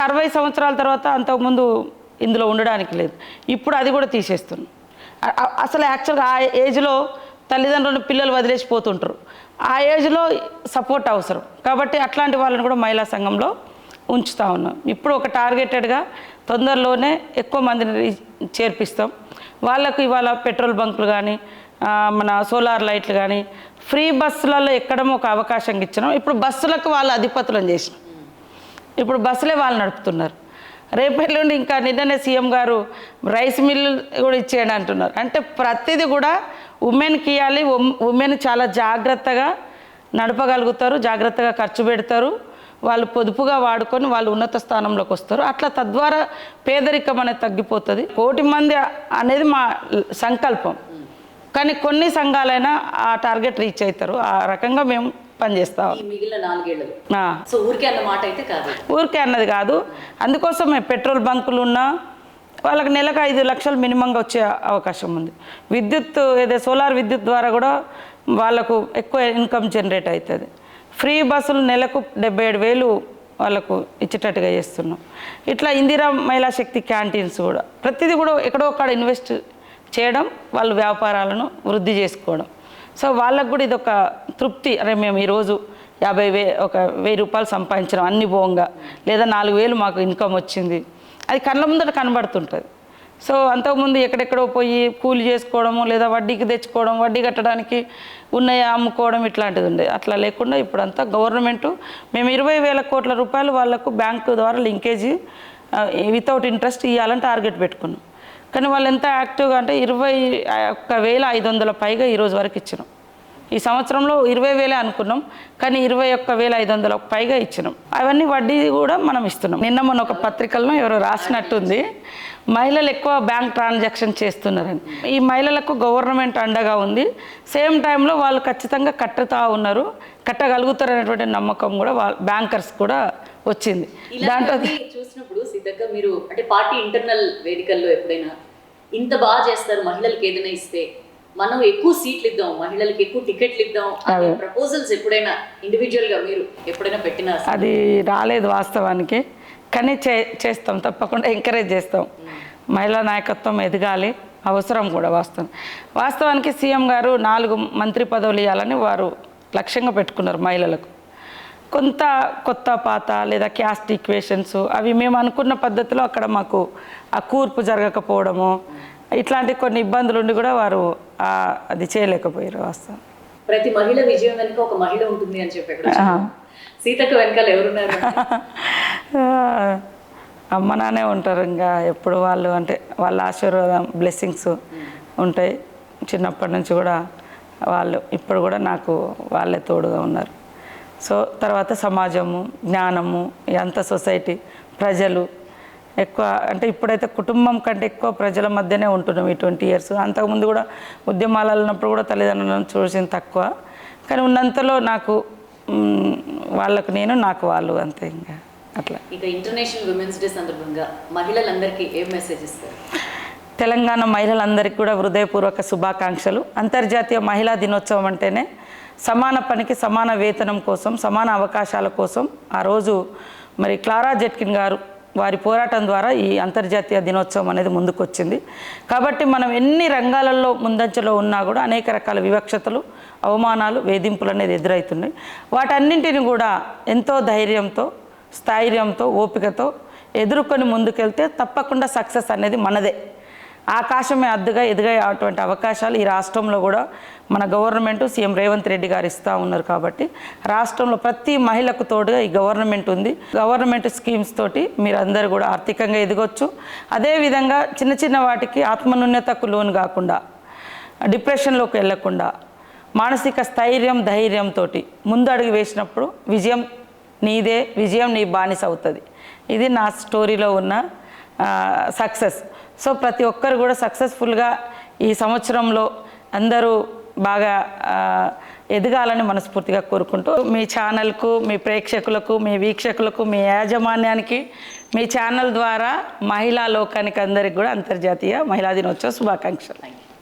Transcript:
60 సంవత్సరాల తర్వాత అంతకుముందు ఇందులో ఉండడానికి లేదు. ఇప్పుడు అది కూడా తీసేస్తున్నాం. అసలు యాక్చువల్గా ఆ ఏజ్లో తల్లిదండ్రులను పిల్లలు వదిలేసిపోతుంటారు. ఆ ఏజ్లో సపోర్ట్ అవసరం కాబట్టి అట్లాంటి వాళ్ళని కూడా మహిళా సంఘంలో ఉంచుతూ ఉన్నాం. ఇప్పుడు ఒక టార్గెటెడ్గా తొందరలోనే ఎక్కువ మందిని చేర్పిస్తాం. వాళ్ళకు ఇవాళ పెట్రోల్ బంకులు కానీ మన సోలార్ లైట్లు కానీ ఫ్రీ బస్సులలో ఎక్కడమో ఒక అవకాశం ఇచ్చినాం. ఇప్పుడు బస్సులకు వాళ్ళ అధిపతులను చేసినాం. ఇప్పుడు బస్సులే వాళ్ళు నడుపుతున్నారు. రేపటి ఇంకా నిన్ననే సీఎం గారు రైస్ మిల్లు కూడా ఇచ్చేయండి అంటున్నారు. అంటే ప్రతిదీ కూడా ఉమెన్కి ఇవ్వాలి. ఉమెన్ చాలా జాగ్రత్తగా నడపగలుగుతారు, జాగ్రత్తగా ఖర్చు పెడతారు, వాళ్ళు పొదుపుగా వాడుకొని వాళ్ళు ఉన్నత స్థానంలోకి వస్తారు. అట్లా తద్వారా పేదరికం అనేది తగ్గిపోతుంది. 1 కోటి మంది అనేది మా సంకల్పం. కానీ కొన్ని సంఘాలైనా ఆ టార్గెట్ రీచ్ అవుతారు. ఆ రకంగా మేము పనిచేస్తాం. ఊరికే అన్నది కాదు. అందుకోసమే పెట్రోల్ బంకులు ఉన్నా వాళ్ళకి నెలకు 5 లక్షలు మినిమంగా వచ్చే అవకాశం ఉంది. విద్యుత్ సోలార్ విద్యుత్ ద్వారా కూడా వాళ్ళకు ఎక్కువ ఇన్కమ్ జనరేట్ అవుతుంది. ఫ్రీ బస్సులు నెలకు 77,000 వాళ్ళకు ఇచ్చేటట్టుగా చేస్తున్నాం. ఇట్లా ఇందిరా మహిళా శక్తి క్యాంటీన్స్ కూడా ప్రతిదీ కూడా ఎక్కడో అక్కడ ఇన్వెస్ట్ చేయడం, వాళ్ళ వ్యాపారాలను వృద్ధి చేసుకోవడం. సో వాళ్ళకు కూడా ఇదొక తృప్తి. అరే మేము ఈరోజు 1,000 రూపాయలు సంపాదించడం అన్ని పోంగా, లేదా 4,000 మాకు ఇన్కమ్ వచ్చింది, అది కళ్ళ ముందట కనబడుతుంటుంది. సో అంతకుముందు ఎక్కడెక్కడో పోయి కూలి చేసుకోవడము, లేదా వడ్డీకి తెచ్చుకోవడం, వడ్డీ కట్టడానికి ఉన్నాయా అమ్ముకోవడం ఇట్లాంటిది ఉండేది. అట్లా లేకుండా ఇప్పుడంతా గవర్నమెంటు మేము 20,000 కోట్ల రూపాయలు వాళ్ళకు బ్యాంకు ద్వారా లింకేజీ వితౌట్ ఇంట్రెస్ట్ ఇవ్వాలని టార్గెట్ పెట్టుకున్నాం. కానీ వాళ్ళు ఎంత యాక్టివ్గా అంటే 21,500 పైగా ఈరోజు వరకు ఇచ్చినాం. ఈ సంవత్సరంలో 20,000 అనుకున్నాం, కానీ 21,500 పైగా ఇచ్చినాం. అవన్నీ వడ్డీ కూడా మనం ఇస్తున్నాం. నిన్న మొన్న ఒక పత్రికల్లో ఎవరో రాసినట్టుంది, మహిళలు ఎక్కువ బ్యాంక్ ట్రాన్సాక్షన్ చేస్తున్నారని. ఈ మహిళలకు గవర్నమెంట్ అండగా ఉంది. సేమ్ టైంలో వాళ్ళు ఖచ్చితంగా కట్టుతూ ఉన్నారు, కట్టగలుగుతారు అనేటువంటి నమ్మకం కూడా బ్యాంకర్స్ కూడా వచ్చింది. దాంట్లో చూసినప్పుడు సిద్ధంగా మీరు అంటే పార్టీ ఇంటర్నల్ వేదికల్లో ఎప్పుడైనా ఇంత బాగా చేస్తారు, మహిళలకు ఏదైనా ఇస్తే మనం ఎక్కువ సీట్లు ఇద్దాం, మహిళలకు ఎక్కువ టికెట్లు ఇద్దాం అనే ప్రపోజల్స్ ఎప్పుడైనా ఇండివిజువల్గా మీరు ఎప్పుడైనా పెట్టినా? అది రాలేదు వాస్తవానికి, కానీ చేస్తాం, తప్పకుండా ఎంకరేజ్ చేస్తాం. మహిళా నాయకత్వం ఎదగాలి, అవసరం కూడా. వాస్తవానికి సీఎం గారు 4 మంత్రి పదవులు ఇవ్వాలని వారు లక్ష్యంగా పెట్టుకున్నారు మహిళలకు. కొంత కొత్త పాత లేదా క్యాస్ట్ ఈక్వేషన్స్ అవి మేము అనుకున్న పద్ధతిలో అక్కడ మాకు ఆ కూర్పు జరగకపోవడము, ఇట్లాంటి కొన్ని ఇబ్బందులు ఉండి కూడా వారు అది చేయలేకపోయారు. వాస్తవం ప్రతి మహిళ విజయం వెనుక ఒక మహిళ ఉంటుంది అని చెప్పి సీతక్క వెనకాల ఎవరున్నారు? అమ్మ నాన్నే ఉంటారు. ఇంకా ఎప్పుడు వాళ్ళు అంటే వాళ్ళ ఆశీర్వాదం బ్లెస్సింగ్స్ ఉంటాయి. చిన్నప్పటి నుంచి కూడా వాళ్ళు ఇప్పుడు కూడా నాకు వాళ్ళే తోడుగా ఉన్నారు. సో తర్వాత సమాజము, జ్ఞానము, ఎంత సొసైటీ, ప్రజలు ఎక్కువ అంటే ఇప్పుడైతే కుటుంబం కంటే ఎక్కువ ప్రజల మధ్యనే ఉంటున్నాం ఈ 20 ఇయర్స్. అంతకుముందు కూడా ఉద్యమాలు ఉన్నప్పుడు కూడా తల్లిదండ్రులను చూసింది తక్కువ, కానీ ఉన్నంతలో నాకు వాళ్ళకు నేను, నాకు వాళ్ళు, అంతే. ఇంకా అట్లా. ఇక ఇంటర్నేషనల్ విమెన్స్ డే సందర్భంగా మహిళలందరికీ ఏం మెసేజ్ ఇస్తారు? తెలంగాణ మహిళలందరికీ కూడా హృదయపూర్వక శుభాకాంక్షలు. అంతర్జాతీయ మహిళా దినోత్సవం అంటేనే సమాన పనికి సమాన వేతనం కోసం, సమాన అవకాశాల కోసం ఆ రోజు మరి క్లారా జెట్కిన్ గారు వారి పోరాటం ద్వారా ఈ అంతర్జాతీయ దినోత్సవం అనేది ముందుకు వచ్చింది. కాబట్టి మనం ఎన్ని రంగాలలో ముందంజలో ఉన్నా కూడా అనేక రకాల వివక్షతలు, అవమానాలు, వేధింపులు అనేది ఎదురవుతున్నాయి. వాటన్నింటిని కూడా ఎంతో ధైర్యంతో, స్థైర్యంతో, ఓపికతో ఎదుర్కొని ముందుకెళ్తే తప్పకుండా సక్సెస్ అనేది మనదే. ఆకాశమే అద్దుగా ఎదిగేటువంటి అవకాశాలు ఈ రాష్ట్రంలో కూడా మన గవర్నమెంట్ సీఎం రేవంత్ రెడ్డి గారు ఇస్తూ ఉన్నారు. కాబట్టి రాష్ట్రంలో ప్రతి మహిళకు తోడుగా ఈ గవర్నమెంట్ ఉంది. గవర్నమెంట్ స్కీమ్స్ తోటి మీరు అందరూ కూడా ఆర్థికంగా ఎదగొచ్చు. అదేవిధంగా చిన్న చిన్న వాటికి ఆత్మన్యూనతకు లోను కాకుండా, డిప్రెషన్లోకి వెళ్ళకుండా, మానసిక స్థైర్యం, ధైర్యంతో ముందడుగు వేసినప్పుడు విజయం నీదే, విజయం నీ బానిస అవుతుంది. ఇది నా స్టోరీలో ఉన్న సక్సెస్. సో ప్రతి ఒక్కరు కూడా సక్సెస్ఫుల్గా ఈ సంవత్సరంలో అందరూ బాగా ఎదగాలని మనస్ఫూర్తిగా కోరుకుంటూ మీ ఛానల్కు, మీ ప్రేక్షకులకు, మీ వీక్షకులకు, మీ యాజమాన్యానికి మీ ఛానల్ ద్వారా మహిళా లోకానికి అందరికి కూడా అంతర్జాతీయ మహిళా దినోత్సవ శుభాకాంక్షలు.